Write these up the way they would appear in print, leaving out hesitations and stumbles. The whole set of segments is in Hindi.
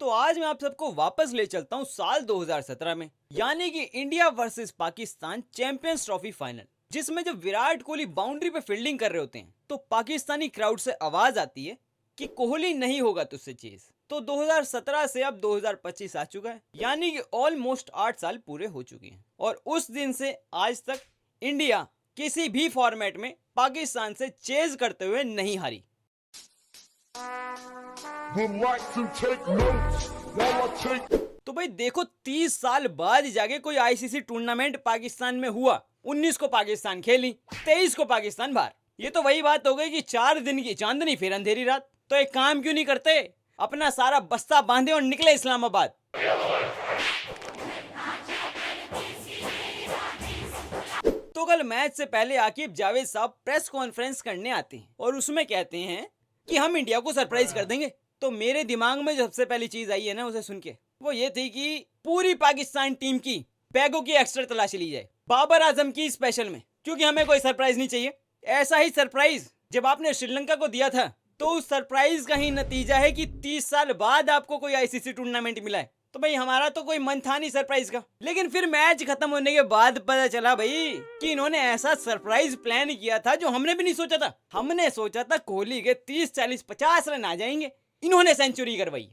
तो आज मैं आप सबको वापस ले चलता हूँ साल 2017 में, यानी कि India versus Pakistan champions trophy final, जिसमें जब विराट कोहली बाउंड्री पे फील्डिंग कर रहे होते हैं तो पाकिस्तानी क्राउड से आवाज आती है कि कोहली नहीं होगा तुझसे चेज। तो 2017 से अब 2025 आ चुका है, यानी कि ऑलमोस्ट 8 साल पूरे हो चुके हैं और उस दिन से आज तक इंडिया किसी भी फॉर्मेट में पाकिस्तान से चेज करते हुए नहीं हारी। तो भाई देखो, 30 साल बाद जाके कोई आईसीसी टूर्नामेंट पाकिस्तान में हुआ। 19 को पाकिस्तान खेली, 23 को पाकिस्तान बाहर। ये तो वही बात हो गई कि 4 दिन की चांदनी फिर अंधेरी रात। तो एक काम क्यों नहीं करते, अपना सारा बस्ता बांधे और निकले इस्लामाबाद। तो कल मैच से पहले आकिब जावेद साहब प्रेस कॉन्फ्रेंस करने आते हैं और उसमें कहते हैं कि हम इंडिया को सरप्राइज कर देंगे। तो मेरे दिमाग में जो सबसे पहली चीज आई है ना, उसे सुन के वो ये थी कि पूरी पाकिस्तान टीम की बैगों की एक्स्ट्रा तलाशी ली जाए, बाबर आजम की स्पेशल में, क्योंकि हमें कोई सरप्राइज नहीं चाहिए। ऐसा ही सरप्राइज जब आपने श्रीलंका को दिया था, तो उस सरप्राइज का ही नतीजा है कि 30 साल बाद आपको कोई आईसीसी टूर्नामेंट मिला है। तो भाई हमारा तो कोई मन था नहीं सरप्राइज का। लेकिन फिर मैच खत्म होने के बाद पता चला भाई कि इन्होंने ऐसा सरप्राइज प्लान किया था जो हमने भी नहीं सोचा था। हमने सोचा था कोहली के 30, 40, 50 रन आ जाएंगे, इन्होंने सेंचुरी करवाई।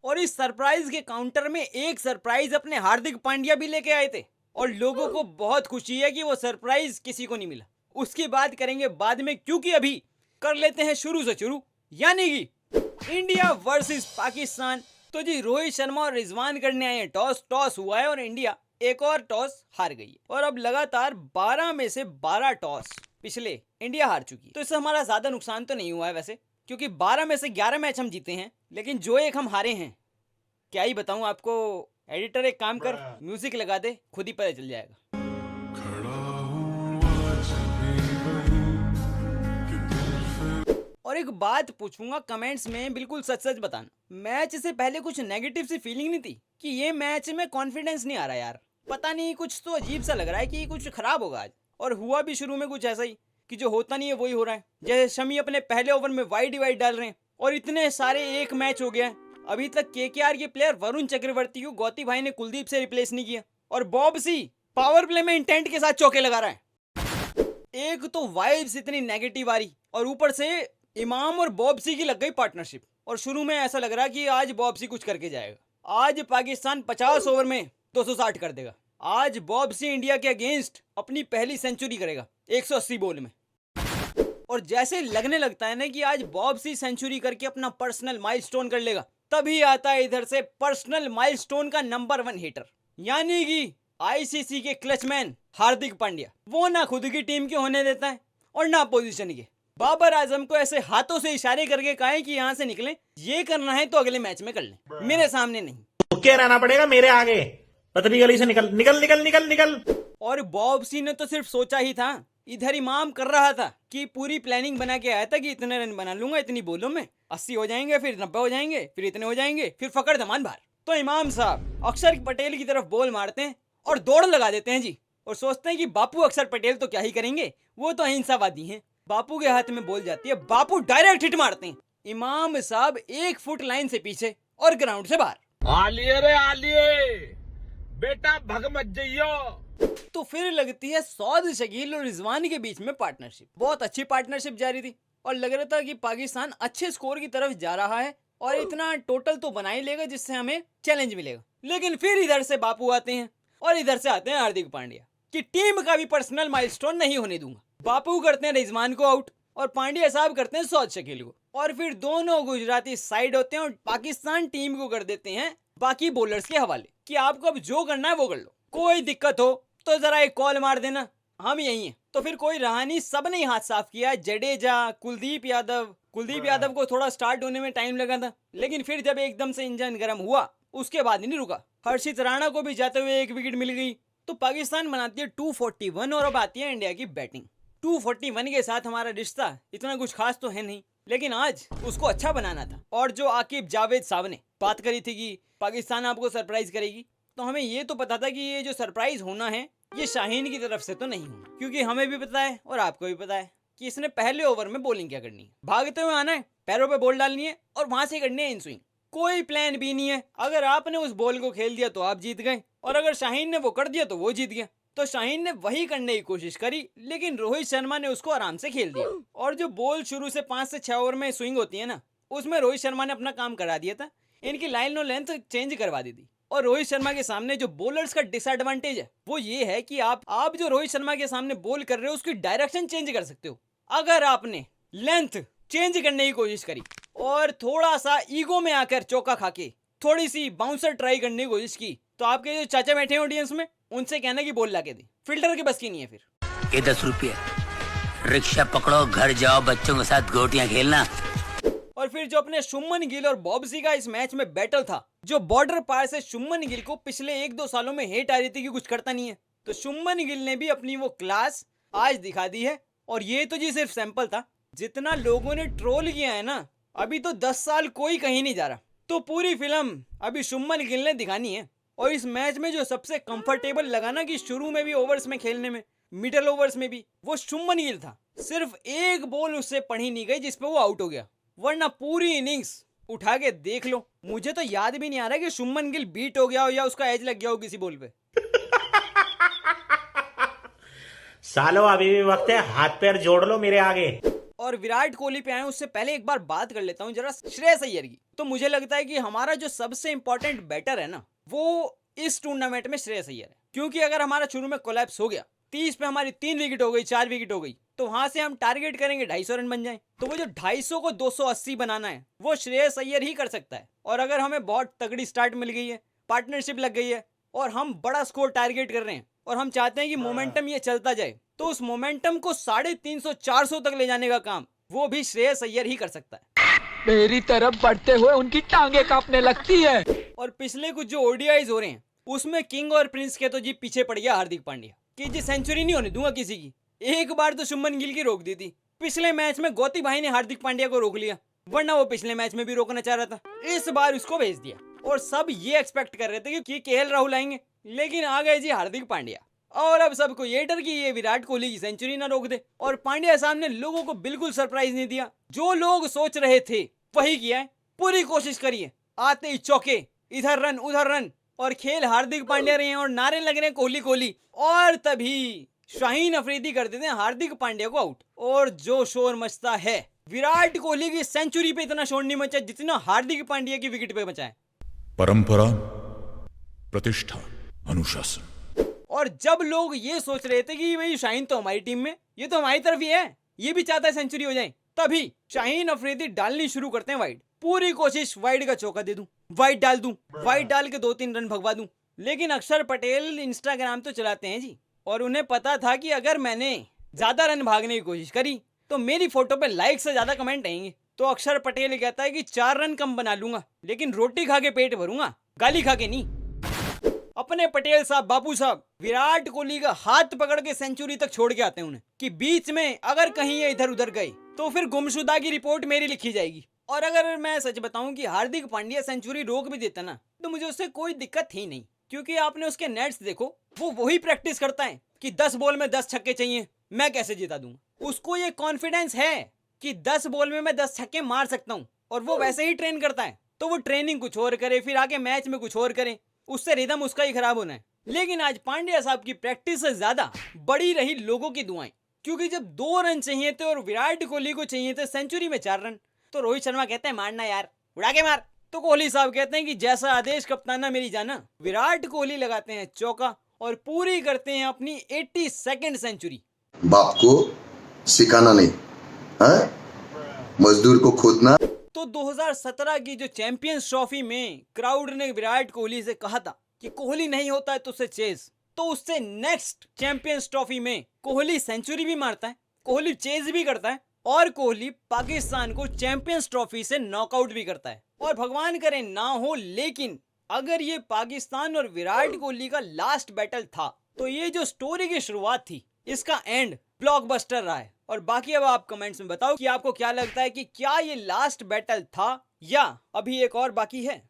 और इस सरप्राइज के काउंटर में एक सरप्राइज अपने हार्दिक पांड्या भी लेके आए थे और लोगों को बहुत खुशी है कि वो सरप्राइज किसी को नहीं मिला। उसकी बात करेंगे बाद में, क्योंकि अभी कर लेते हैं शुरू से शुरू, यानी कि इंडिया वर्सेस पाकिस्तान। तो जी रोहित शर्मा और रिजवान करने आए हैं टॉस हुआ है और इंडिया एक और टॉस हार गई है और अब लगातार 12 में से 12 टॉस पिछले इंडिया हार चुकी है। तो इससे हमारा ज्यादा नुकसान तो नहीं हुआ है वैसे, क्योंकि 12 में से 11 मैच हम जीते हैं, लेकिन जो एक हम हारे हैं क्या ही बताऊं आपको। एडिटर एक काम कर, म्यूजिक लगा दे, खुद ही पता चल जाएगा। और एक बात पूछूंगा कमेंट्स में, बिल्कुल सच सच बताना, मैच से पहले कुछ नेगेटिव सी फीलिंग नहीं थी कि ये मैच में कॉन्फिडेंस नहीं आ रहा यार, पता नहीं कुछ तो अजीब सा लग रहा है कि कुछ खराब होगा आज। और हुआ भी शुरू में कुछ ऐसा ही कि जो होता नहीं है वही हो रहा है। जैसे शमी अपने पहले ओवर में वाइड डाल रहे हैं और इतने सारे एक मैच हो गया, अभी तक केकेआर के प्लेयर वरुण चक्रवर्ती को गौती भाई ने कुलदीप से रिप्लेस नहीं किया और बॉब सी पावर प्ले में इंटेंट के साथ चौके लगा रहा है। एक तो वाइब्स इतनी नेगेटिव आ रही और ऊपर से इमाम और बॉब सी की लग गई पार्टनरशिप और शुरू में ऐसा लग रहा कि आज बॉब सी कुछ करके जाएगा। आज पाकिस्तान 50 ओवर में 260 कर देगा। आज बॉब सी इंडिया के अगेंस्ट अपनी पहली सेंचुरी करेगा 180 बॉल में। और जैसे लगने लगता है ना कि आज बॉब सी सेंचुरी करके अपना पर्सनल माइलस्टोन कर लेगा, तभी आता है इधर से पर्सनल माइलस्टोन का नंबर 1 हिटर, यानी कि आईसीसी के क्लचमैन हार्दिक पांड्या। वो ना खुद की टीम के होने देता है और ना पोजीशन के। बाबर आजम को ऐसे हाथों से इशारे करके कहा है कि यहाँ से निकलें, ये करना है तो अगले मैच में कर लें, मेरे सामने नहीं। क्या रहना पड़ेगा मेरे आगे, पतली गली से निकल निकल निकल निकल निकल। और बॉब सी ने तो सिर्फ सोचा ही था, इधर इमाम कर रहा था कि पूरी प्लानिंग बना के आया था कि इतने रन बना लूंगा इतनी बोलों में, 80 हो जाएंगे, फिर 90 हो जाएंगे, फिर इतने हो जाएंगे, फिर फकड़ धमान बाहर। तो इमाम साहब अक्षर पटेल की तरफ बॉल मारते हैं और दौड़ लगा देते हैं जी, और सोचते हैं कि बापू अक्षर पटेल तो क्या ही करेंगे, वो तो अहिंसावादी हैं। बापू के हाथ में बॉल जाती है, बापू डायरेक्ट हिट मारते हैं। इमाम साहब 1 फुट लाइन से पीछे और ग्राउंड से बाहर। आलिए रे आलिए, बेटा भग मत जाइयो। तो फिर लगती है सौद शकील और रिजवान के बीच में पार्टनरशिप। बहुत अच्छी पार्टनरशिप जारी थी और लग रहा था कि पाकिस्तान अच्छे स्कोर की तरफ जा रहा है और इतना टोटल तो बना ही लेगा जिससे हमें चैलेंज मिलेगा। लेकिन फिर इधर से बापू आते हैं और इधर से आते हैं हार्दिक पांड्या कि टीम का भी पर्सनल माइलस्टोन नहीं होने दूंगा। बापू करते हैं रिजवान को आउट और पांड्या साहब करते हैं सौद शकील को, और फिर दोनों गुजराती साइड होते हैं और पाकिस्तान टीम को कर देते हैं बाकी बॉलर्स के हवाले कि आपको अब जो करना है वो कर लो, कोई दिक्कत हो तो जरा एक कॉल मार देना, हम यही हैं। तो फिर कोई रहा नहीं, सब ने हाथ साफ किया। जडेजा, कुलदीप यादव को थोड़ा स्टार्ट होने में टाइम लगा था, लेकिन फिर जब एकदम से इंजन गर्म हुआ उसके बाद नहीं रुका। हर्षित राणा को भी जाते हुए 1 विकेट मिल गई। तो पाकिस्तान बनाती है 241 और अब आती है इंडिया की बैटिंग। 241 के साथ हमारा रिश्ता इतना कुछ खास तो है नहीं, लेकिन आज उसको अच्छा बनाना था। और जो आकिब जावेद साहब ने बात करी थी कि पाकिस्तान आपको सरप्राइज करेगी, तो हमें ये तो पता था कि ये जो सरप्राइज होना है ये शाहीन की तरफ से तो नहीं होना, क्योंकि हमें भी पता है और आपको भी पता है कि इसने पहले ओवर में बॉलिंग क्या करनी है। भागते हुए आना है, पैरों पे बॉल डालनी है और वहां से करनी है इन स्विंग। कोई प्लान भी नहीं है। अगर आपने उस बॉल को खेल दिया तो आप जीत गए, और अगर शाहीन ने वो कर दिया तो वो जीत गया। तो शाहीन ने वही करने की कोशिश करी, लेकिन रोहित शर्मा ने उसको आराम से खेल दिया। और जो बॉल शुरू से 5 से 6 ओवर में स्विंग होती है ना, उसमें रोहित शर्मा ने अपना काम करा दिया था। इनकी लाइन और लेंथ चेंज करवा दी थी। और रोहित शर्मा के सामने जो बॉलर्स का डिसएडवांटेज है वो ये है कि आप जो रोहित शर्मा के सामने बॉल कर रहे हो उसकी डायरेक्शन चेंज कर सकते हो। अगर आपने लेंथ चेंज करने की कोशिश करी और थोड़ा सा ईगो में आकर चौका खाके थोड़ी सी बाउंसर ट्राई करने की कोशिश की, तो आपके जो चाचा बैठे हैं ऑडियंस में, उनसे कहना कि बॉल लाके दे। फिल्टर के बस की नहीं है। फिर ये 10 रुपये, रिक्शा पकड़ो, घर जाओ, बच्चों के साथ गोटियां खेलना। और फिर जो अपने शुभमन गिल और बॉबसी का इस मैच में बैटल था, जो बॉर्डर पार से शुभमन गिल को पिछले 1-2 सालों में हेट आ रही थी कि कुछ करता नहीं है, तो शुभमन गिल ने भी अपनी वो क्लास आज दिखा दी है। और ये तो जी सिर्फ सैंपल था। जितना लोगों ने ट्रोल किया है ना, अभी तो 10 साल कोई कहीं नहीं जा रहा। तो पूरी फिल्म अभी शुभमन गिल ने दिखानी है। और इस मैच में जो सबसे कंफर्टेबल लगा ना कि शुरू में भी ओवर्स में खेलने में, मिडल ओवर्स में भी, वो शुभमन गिल था। सिर्फ एक बॉल उससे पढ़ी नहीं गई जिसपे वो आउट हो गया, वरना पूरी इनिंग्स उठा के देख लो। मुझे तो याद भी नहीं आ रहा कि शुभमन गिल बीट हो गया हो या उसका एज लग गया हो किसी बॉल पे। सालो अभी भी वक्त है, हाथ पैर जोड़ लो मेरे आगे। और विराट कोहली पे आए उससे पहले एक बार बात कर लेता हूँ जरा श्रेयस अय्यर की। तो मुझे लगता है कि हमारा जो सबसे इंपॉर्टेंट बैटर है ना, वो इस टूर्नामेंट में श्रेयस अय्यर है। क्योंकि अगर हमारा शुरू में कोलैप्स हो गया, 30 पे हमारी 3 विकेट हो गई, 4 विकेट हो गई, तो वहां से हम टारगेट करेंगे 250 रन बन जाए। तो वो जो 250 को 280 बनाना है वो श्रेयस अय्यर ही कर सकता है। और अगर हमें बहुत तगड़ी स्टार्ट मिल गई है, पार्टनरशिप लग गई है और हम बड़ा स्कोर टारगेट कर रहे हैं और हम चाहते हैं कि मोमेंटम ये चलता जाए, तो उस मोमेंटम को 350-400 तक ले जाने का काम वो भी श्रेयस अय्यर ही कर सकता है। मेरी तरफ बढ़ते हुए उनकी टांगे कांपने लगती है। और पिछले कुछ जो ओडीआईज हो रहे हैं उसमें किंग और प्रिंस के तो जी पीछे पड़ गया हार्दिक पांड्या कि जी सेंचुरी नहीं होने दूंगा किसी की। एक बार तो शुभमन गिल की रोक दी थी, पिछले मैच में गौती भाई ने हार्दिक पांड्या को रोक लिया, वरना वो पिछले मैच में भी रोकना चाह रहा था। इस बार उसको भेज दिया और सब ये एक्सपेक्ट कर रहे थे कि केएल राहुल आएंगे, लेकिन आ गए जी हार्दिक पांड्या। और अब सबको ये डर कि ये विराट कोहली की सेंचुरी ना रोक दे। और पांड्या साहब ने लोगों को बिल्कुल सरप्राइज नहीं दिया, जो लोग सोच रहे थे वही किया है। पूरी कोशिश करिए, आते ही चौके, इधर रन उधर रन, और खेल हार्दिक पांड्या रहे हैं और नारे लग रहे हैं कोहली कोहली। और तभी शाहीन अफरीदी कर देते हैं हार्दिक पांड्या को आउट। और जो शोर मचता है, विराट कोहली की सेंचुरी पे इतना शोर नहीं मचा जितना हार्दिक पांड्या की विकेट पे मचा है। परंपरा, प्रतिष्ठा, अनुशासन। और जब लोग ये सोच रहे थे कि भाई शाहीन तो हमारी टीम में, ये तो हमारी तरफ ही है, ये भी चाहता है सेंचुरी हो जाए, तभी शाहीन अफरीदी डालनी शुरू करते हैं वाइड। पूरी कोशिश वाइड का चौका दे दूं, वाइड डाल दूं, वाइड डाल के 2-3 रन भगवा दूं। लेकिन अक्षर पटेल इंस्टाग्राम तो चलाते हैं जी, और उन्हें पता था कि अगर मैंने ज्यादा रन भागने की कोशिश करी तो मेरी फोटो पे लाइक से ज्यादा कमेंट आएंगे। तो अक्षर पटेल कहता है कि 4 रन कम बना लूंगा, लेकिन रोटी खा के पेट भरूंगा, गाली खा के नहीं। अपने पटेल साहब, बापू साहब, विराट कोहली का हाथ पकड़ के सेंचुरी तक छोड़ के आते हैं उन्हें कि बीच में अगर कहीं ये इधर उधर गए तो फिर गुमशुदा की रिपोर्ट मेरी लिखी जाएगी। और अगर मैं सच बताऊं कि हार्दिक पांड्या सेंचुरी रोक भी देता ना, तो मुझे उससे कोई दिक्कत थी नहीं, क्योंकि आपने उसके नेट्स देखो, वो वही प्रैक्टिस करता है कि 10 बॉल में 10 छक्के चाहिए, मैं कैसे जिता दूंगा। उसको ये कॉन्फिडेंस है कि 10 बॉल में मैं 10 छक्के मार सकता हूँ, और वो वैसे ही ट्रेन करता है। तो वो ट्रेनिंग कुछ और करे, फिर आगे मैच में कुछ और करे, उससे रिदम उसका ही खराब होना है। लेकिन आज पांड्या साहब की प्रैक्टिस से ज्यादा बड़ी रही लोगों की दुआएं, क्योंकि जब 2 रन चाहिए थे और विराट कोहली को चाहिए थे सेंचुरी में 4 रन, तो रोहित शर्मा कहते हैं मारना यार, उड़ा के मार। तो कोहली साहब कहते हैं कि जैसा आदेश कप्ताना मेरी जाना। विराट कोहली लगाते हैं चौका और पूरी करते हैं अपनी 82nd सेंचुरी। बाप को सिखाना नहीं है, मजदूर को खोदना। तो 2017 की जो चैंपियंस ट्रॉफी में क्राउड ने विराट कोहली से कहा था कि कोहली नहीं होता है तो उसे चेज, तो उससे नेक्स्ट चैंपियंस ट्रॉफी में कोहली सेंचुरी भी मारता है, कोहली चेज भी करता है, और कोहली पाकिस्तान को चैंपियंस ट्रॉफी से नॉकआउट भी करता है। और भगवान करे ना हो, लेकिन अगर ये पाकिस्तान और विराट कोहली का लास्ट बैटल था, तो ये जो स्टोरी की शुरुआत थी, इसका एंड ब्लॉकबस्टर रहा है। और बाकी अब आप कमेंट्स में बताओ कि आपको क्या लगता है कि क्या ये लास्ट बैटल था या अभी एक और बाकी है।